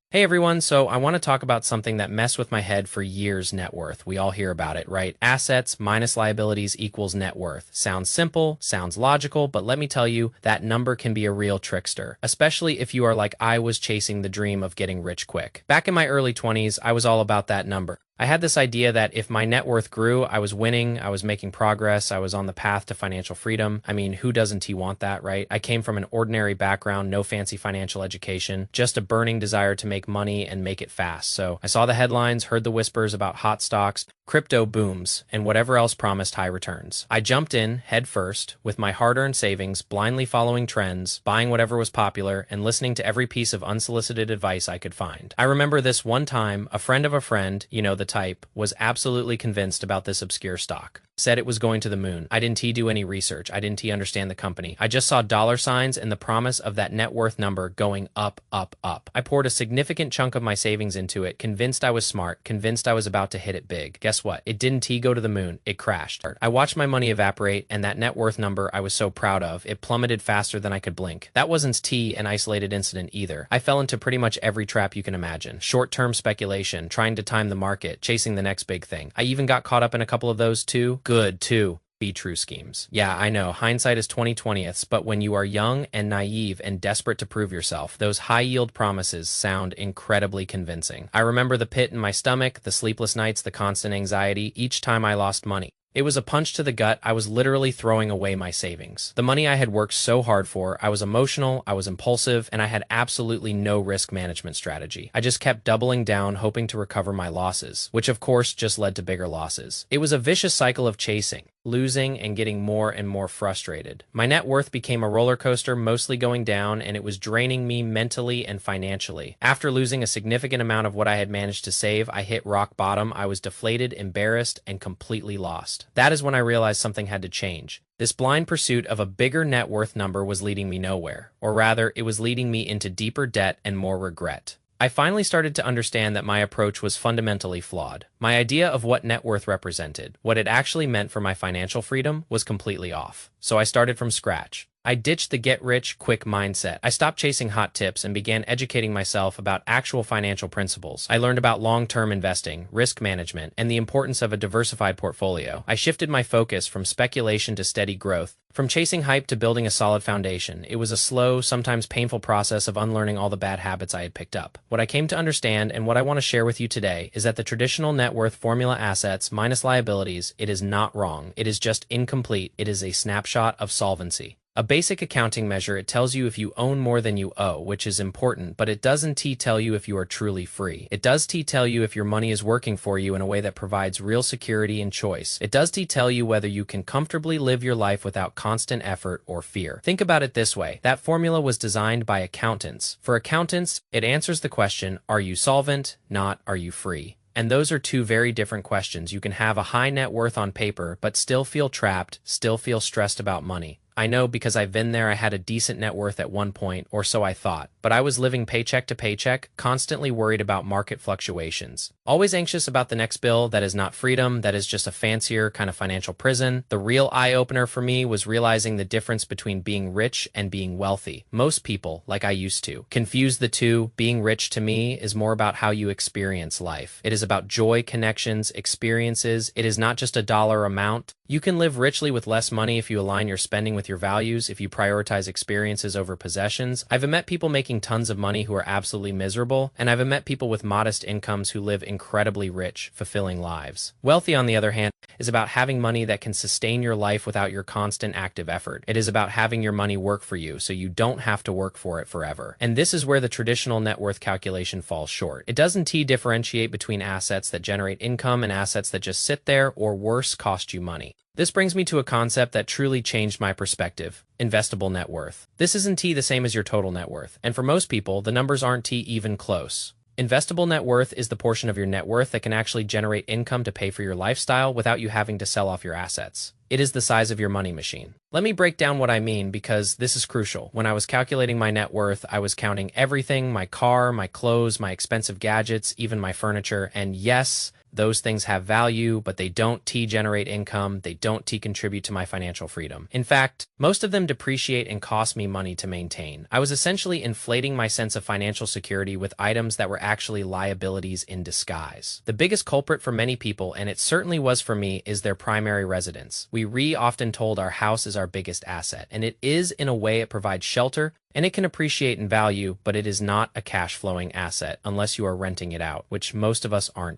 Hey everyone, so I want to talk about something that messed with my head for years, net worth. We all hear about it, right? Assets minus liabilities equals net worth. Sounds simple, sounds logical, but let me tell you, that number can be a real trickster, especially if you are like I was chasing the dream of getting rich quick. Back in my early 20s, I was all about that number. I had this idea that if my net worth grew, I was winning, I was making progress, I was on the path to financial freedom. I mean, who doesn't he want that, right? I came from an ordinary background, no fancy financial education, just a burning desire to make money and make it fast. So I saw the headlines, heard the whispers about hot stocks, crypto booms, and whatever else promised high returns. I jumped in head first with my hard-earned savings, blindly following trends, buying whatever was popular, and listening to every piece of unsolicited advice I could find. I remember this one time, a friend of a friend, the type, was absolutely convinced about this obscure stock. Said it was going to the moon. I didn't do any research. I didn't understand the company. I just saw dollar signs and the promise of that net worth number going up, up, up. I poured a significant chunk of my savings into it, convinced I was smart, convinced I was about to hit it big. Guess what? It didn't go to the moon. It crashed. I watched my money evaporate, and that net worth number I was so proud of, it plummeted faster than I could blink. That wasn't an isolated incident either. I fell into pretty much every trap you can imagine. Short-term speculation, trying to time the market, chasing the next big thing. I even got caught up in a couple of those too. Good too. Be true schemes. Yeah, I know, hindsight is 20/20ths, but when you are young and naive and desperate to prove yourself, those high-yield promises sound incredibly convincing. I remember the pit in my stomach, the sleepless nights, the constant anxiety each time I lost money. It was a punch to the gut. I was literally throwing away my savings. The money I had worked so hard for, I was emotional, I was impulsive, and I had absolutely no risk management strategy. I just kept doubling down, hoping to recover my losses, which of course just led to bigger losses. It was a vicious cycle of chasing, losing, and getting more and more frustrated. My net worth became a roller coaster, mostly going down, and it was draining me mentally and financially. After losing a significant amount of what I had managed to save, I hit rock bottom. I was deflated, embarrassed, and completely lost. That is when I realized something had to change. This blind pursuit of a bigger net worth number was leading me nowhere, or rather, it was leading me into deeper debt and more regret. I finally started to understand that my approach was fundamentally flawed. My idea of what net worth represented, what it actually meant for my financial freedom, was completely off. So I started from scratch. I ditched the get-rich-quick mindset. I stopped chasing hot tips and began educating myself about actual financial principles. I learned about long-term investing, risk management, and the importance of a diversified portfolio. I shifted my focus from speculation to steady growth, from chasing hype to building a solid foundation. It was a slow, sometimes painful process of unlearning all the bad habits I had picked up. What I came to understand, and what I want to share with you today, is that the traditional net worth formula, assets minus liabilities, it is not wrong. It is just incomplete. It is a snapshot of solvency. A basic accounting measure, it tells you if you own more than you owe, which is important, but it doesn't tell you if you are truly free. It does tell you if your money is working for you in a way that provides real security and choice. It does tell you whether you can comfortably live your life without constant effort or fear. Think about it this way. That formula was designed by accountants. For accountants, it answers the question, are you solvent? Not, are you free? And those are two very different questions. You can have a high net worth on paper, but still feel trapped, still feel stressed about money. I know because I've been there. I had a decent net worth at one point, or so I thought, but I was living paycheck to paycheck, constantly worried about market fluctuations. Always anxious about the next bill that is not freedom, that is just a fancier kind of financial prison. The real eye-opener for me was realizing the difference between being rich and being wealthy. Most people, like I used to, confuse the two. Being rich to me is more about how you experience life. It is about joy, connections, experiences. It is not just a dollar amount. You can live richly with less money if you align your spending with your values, if you prioritize experiences over possessions. I've met people making tons of money who are absolutely miserable, and I've met people with modest incomes who live incredibly rich, fulfilling lives. Wealthy, on the other hand, is about having money that can sustain your life without your constant active effort. It is about having your money work for you so you don't have to work for it forever. And this is where the traditional net worth calculation falls short. It doesn't differentiate between assets that generate income and assets that just sit there or worse, cost you money. This brings me to a concept that truly changed my perspective: investable net worth. This isn't the same as your total net worth, and for most people, the numbers aren't even close. Investable net worth is the portion of your net worth that can actually generate income to pay for your lifestyle without you having to sell off your assets. It is the size of your money machine. Let me break down what I mean because this is crucial. When I was calculating my net worth, I was counting everything: my car, my clothes, my expensive gadgets, even my furniture. And yes, those things have value, but they don't generate income. They don't contribute to my financial freedom. In fact, most of them depreciate and cost me money to maintain. I was essentially inflating my sense of financial security with items that were actually liabilities in disguise. The biggest culprit for many people, and it certainly was for me, is their primary residence. We often told our house is our biggest asset, and it is. In a way, it provides shelter, and it can appreciate in value, but it is not a cash-flowing asset unless you are renting it out, which most of us aren't.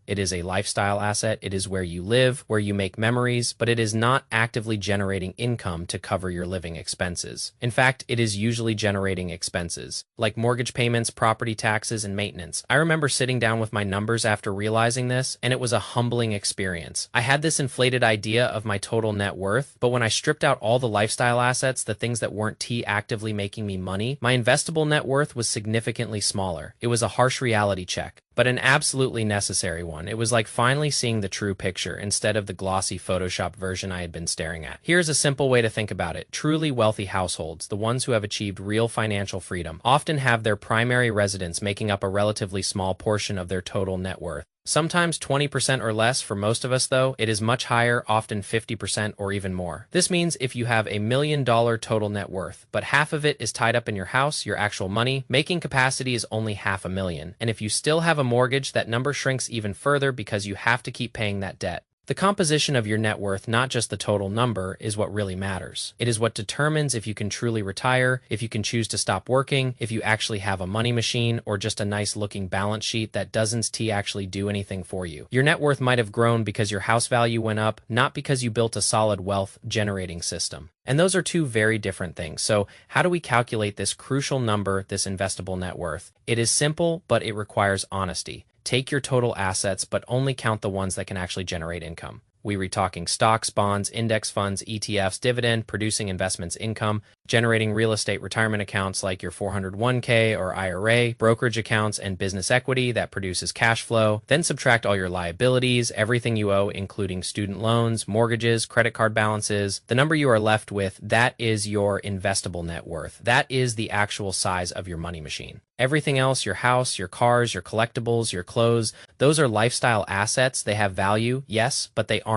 It is a lifestyle asset. It is where you live, where you make memories, but it is not actively generating income to cover your living expenses. In fact, it is usually generating expenses, like mortgage payments, property taxes, and maintenance. I remember sitting down with my numbers after realizing this, and it was a humbling experience. I had this inflated idea of my total net worth, but when I stripped out all the lifestyle assets, the things that weren't actively making me money, my investable net worth was significantly smaller. It was a harsh reality check, but an absolutely necessary one. It was like finally seeing the true picture instead of the glossy Photoshop version I had been staring at. Here's a simple way to think about it. Truly wealthy households, the ones who have achieved real financial freedom, often have their primary residence making up a relatively small portion of their total net worth. Sometimes 20% or less. For most of us, though, it is much higher, often 50% or even more. This means if you have $1 million total net worth, but half of it is tied up in your house, your actual money, making capacity is only $500,000. And if you still have a mortgage, that number shrinks even further because you have to keep paying that debt. The composition of your net worth, not just the total number, is what really matters. It is what determines if you can truly retire, if you can choose to stop working, if you actually have a money machine, or just a nice looking balance sheet that doesn't actually do anything for you. Your net worth might have grown because your house value went up, not because you built a solid wealth generating system. And those are two very different things. So how do we calculate this crucial number, this investable net worth? It is simple, but it requires honesty. Take your total assets, but only count the ones that can actually generate income. We're talking stocks, bonds, index funds, ETFs, dividend, producing investments income, generating real estate retirement accounts like your 401k or IRA, brokerage accounts, and business equity that produces cash flow. Then subtract all your liabilities, everything you owe, including student loans, mortgages, credit card balances. The number you are left with, that is your investable net worth. That is the actual size of your money machine. Everything else, your house, your cars, your collectibles, your clothes, those are lifestyle assets. They have value, yes, but they aren't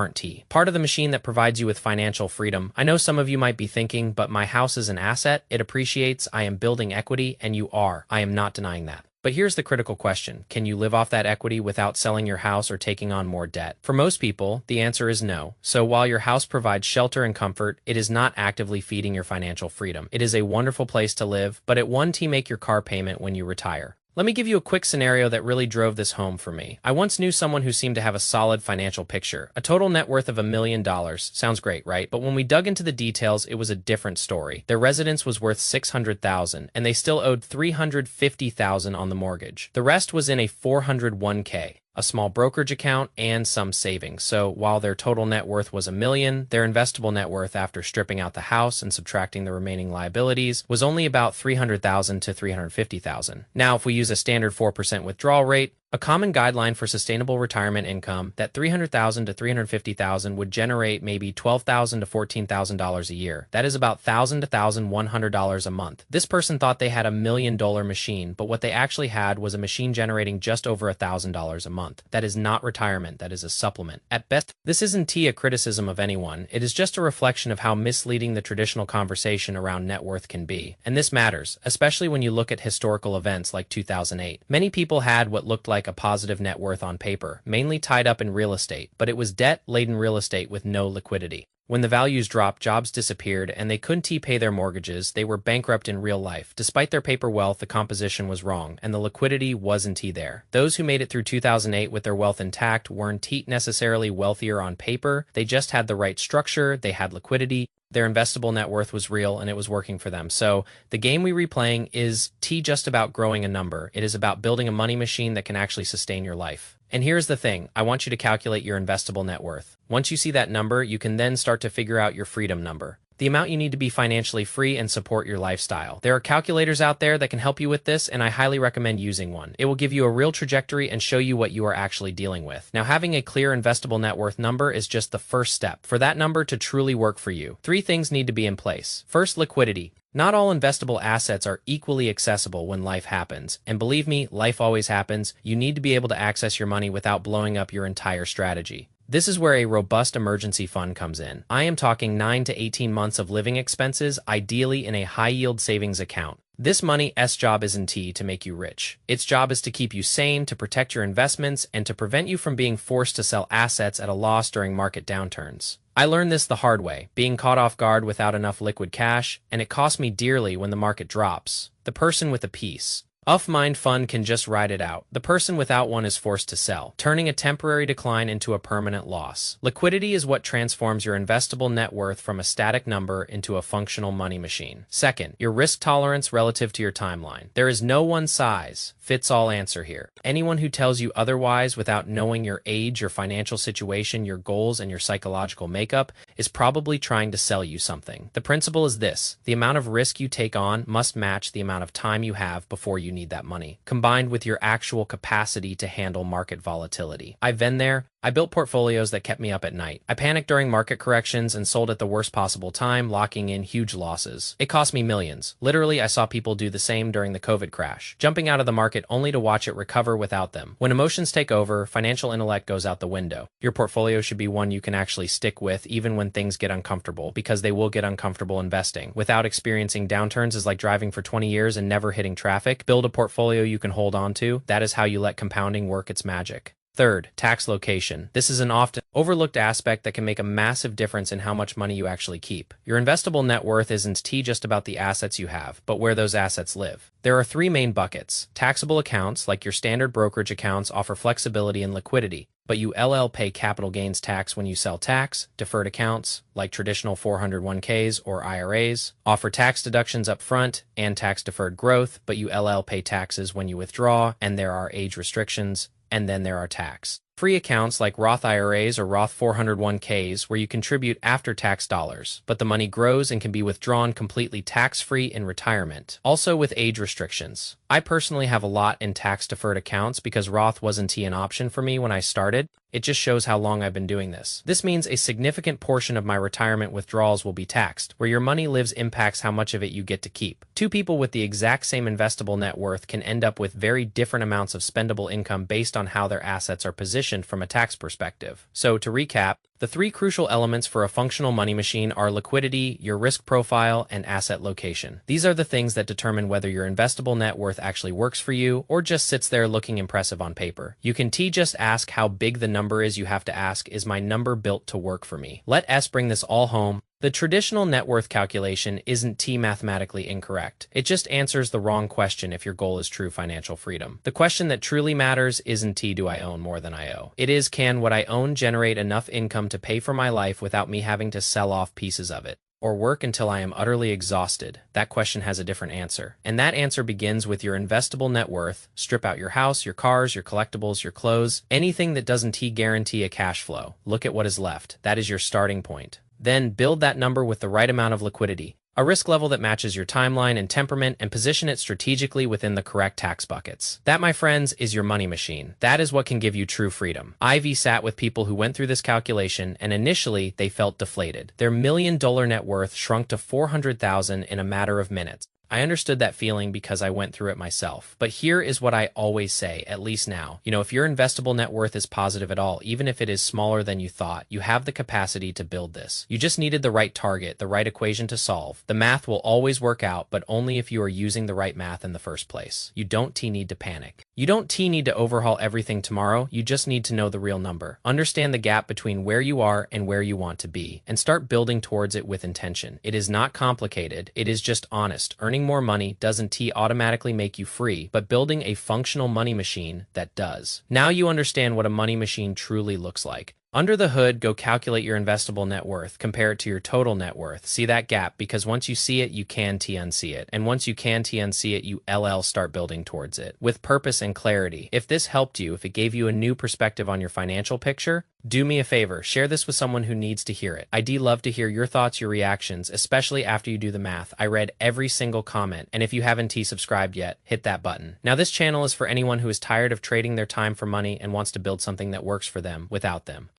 part of the machine that provides you with financial freedom. I know some of you might be thinking, but my house is an asset. It appreciates. I am building equity, and you are. I am not denying that. But here's the critical question. Can you live off that equity without selling your house or taking on more debt? For most people, the answer is no. So while your house provides shelter and comfort, it is not actively feeding your financial freedom. It is a wonderful place to live, but it won't make your car payment when you retire. Let me give you a quick scenario that really drove this home for me. I once knew someone who seemed to have a solid financial picture. A total net worth of $1 million. Sounds great, right? But when we dug into the details, it was a different story. Their residence was worth $600,000, and they still owed $350,000 on the mortgage. The rest was in a 401k. A small brokerage account, and some savings. So while their total net worth was $1 million, their investable net worth after stripping out the house and subtracting the remaining liabilities was only about $300,000 to $350,000. Now, if we use a standard 4% withdrawal rate, a common guideline for sustainable retirement income, that $300,000 to $350,000 would generate maybe $12,000 to $14,000 a year. That is about $1,000 to $1,100 a month. This person thought they had $1 million machine, but what they actually had was a machine generating just over $1,000 a month. That is not retirement. That is a supplement. At best, this isn't a criticism of anyone. It is just a reflection of how misleading the traditional conversation around net worth can be. And this matters, especially when you look at historical events like 2008. Many people had what looked like a positive net worth on paper, mainly tied up in real estate, but it was debt-laden real estate with no liquidity. When the values dropped, jobs disappeared, and they couldn't pay their mortgages. They were bankrupt in real life. Despite their paper wealth, the composition was wrong, and the liquidity wasn't there. Those who made it through 2008 with their wealth intact weren't necessarily wealthier on paper. They just had the right structure, they had liquidity, their investable net worth was real, and it was working for them. So the game we're replaying is just about growing a number. It is about building a money machine that can actually sustain your life. And here's the thing. I want you to calculate your investable net worth. Once you see that number, you can then start to figure out your freedom number. the amount you need to be financially free and support your lifestyle. There are calculators out there that can help you with this, and I highly recommend using one. It will give you a real trajectory and show you what you are actually dealing with. Now, having a clear investable net worth number is just the first step for that number to truly work for you. Three things need to be in place. First, liquidity. Not all investable assets are equally accessible when life happens. And believe me, life always happens. You need to be able to access your money without blowing up your entire strategy. This is where a robust emergency fund comes in. I am talking 9 to 18 months of living expenses, ideally in a high-yield savings account. This money's job isn't to make you rich. Its job is to keep you sane, to protect your investments, and to prevent you from being forced to sell assets at a loss during market downturns. I learned this the hard way, being caught off guard without enough liquid cash, and it cost me dearly when the market drops. The person with a piece of mind fund can just ride it out. The person without one is forced to sell, turning a temporary decline into a permanent loss. Liquidity is what transforms your investable net worth from a static number into a functional money machine. Second, your risk tolerance relative to your timeline. There is no one-size-fits-all answer here. Anyone who tells you otherwise without knowing your age, your financial situation, your goals, and your psychological makeup is probably trying to sell you something. The principle is this: the amount of risk you take on must match the amount of time you have before you need that money, combined with your actual capacity to handle market volatility. I've been there. I built portfolios that kept me up at night. I panicked during market corrections and sold at the worst possible time, locking in huge losses. It cost me millions. Literally, I saw people do the same during the COVID crash, jumping out of the market only to watch it recover without them. When emotions take over, financial intellect goes out the window. Your portfolio should be one you can actually stick with even when things get uncomfortable, because they will get uncomfortable investing. Without experiencing downturns is like driving for 20 years and never hitting traffic. Build a portfolio you can hold on to. That is how you let compounding work its magic. Third, tax location. This is an often overlooked aspect that can make a massive difference in how much money you actually keep. Your investable net worth isn't just about the assets you have, but where those assets live. There are three main buckets. Taxable accounts, like your standard brokerage accounts, offer flexibility and liquidity, but you pay capital gains tax when you sell tax. Deferred accounts, like traditional 401ks or IRAs, offer tax deductions up front and tax-deferred growth, but you pay taxes when you withdraw, and there are age restrictions. And then there are tax-free accounts like Roth IRAs or Roth 401ks where you contribute after-tax dollars, but the money grows and can be withdrawn completely tax-free in retirement. Also with age restrictions. I personally have a lot in tax-deferred accounts because Roth wasn't an option for me when I started. It just shows how long I've been doing this. This means a significant portion of my retirement withdrawals will be taxed. Where your money lives impacts how much of it you get to keep. Two people with the exact same investable net worth can end up with very different amounts of spendable income based on how their assets are positioned from a tax perspective. So to recap, the three crucial elements for a functional money machine are liquidity, your risk profile, and asset location. These are the things that determine whether your investable net worth actually works for you or just sits there looking impressive on paper. You can just ask how big the number is. You have to ask, is my number built to work for me? Let S bring this all home. The traditional net worth calculation isn't mathematically incorrect. It just answers the wrong question if your goal is true financial freedom. The question that truly matters isn't do I own more than I owe? It is, can what I own generate enough income to pay for my life without me having to sell off pieces of it? Or work until I am utterly exhausted? That question has a different answer. And that answer begins with your investable net worth. Strip out your house, your cars, your collectibles, your clothes, anything that doesn't guarantee a cash flow. Look at what is left. That is your starting point. Then build that number with the right amount of liquidity, a risk level that matches your timeline and temperament, and position it strategically within the correct tax buckets. That, my friends, is your money machine. That is what can give you true freedom. I've sat with people who went through this calculation, and initially they felt deflated. Their $1 million net worth shrunk to $400,000 in a matter of minutes. I understood that feeling because I went through it myself. But here is what I always say, at least now. If your investable net worth is positive at all, even if it is smaller than you thought, you have the capacity to build this. You just needed the right target, the right equation to solve. The math will always work out, but only if you are using the right math in the first place. You don't need to panic. You don't need to overhaul everything tomorrow. You just need to know the real number. Understand the gap between where you are and where you want to be, and start building towards it with intention. It is not complicated. It is just honest. Earning more money doesn't automatically make you free, but building a functional money machine that does. Now you understand what a money machine truly looks like. Under the hood, go calculate your investable net worth, compare it to your total net worth. See that gap, because once you see it, you can TNC it. And once you can TNC it, you LL start building towards it with purpose and clarity. If this helped you, if it gave you a new perspective on your financial picture, do me a favor, share this with someone who needs to hear it. I'd love to hear your thoughts, your reactions, especially after you do the math. I read every single comment, and if you haven't subscribed yet, hit that button. Now, this channel is for anyone who is tired of trading their time for money and wants to build something that works for them without them.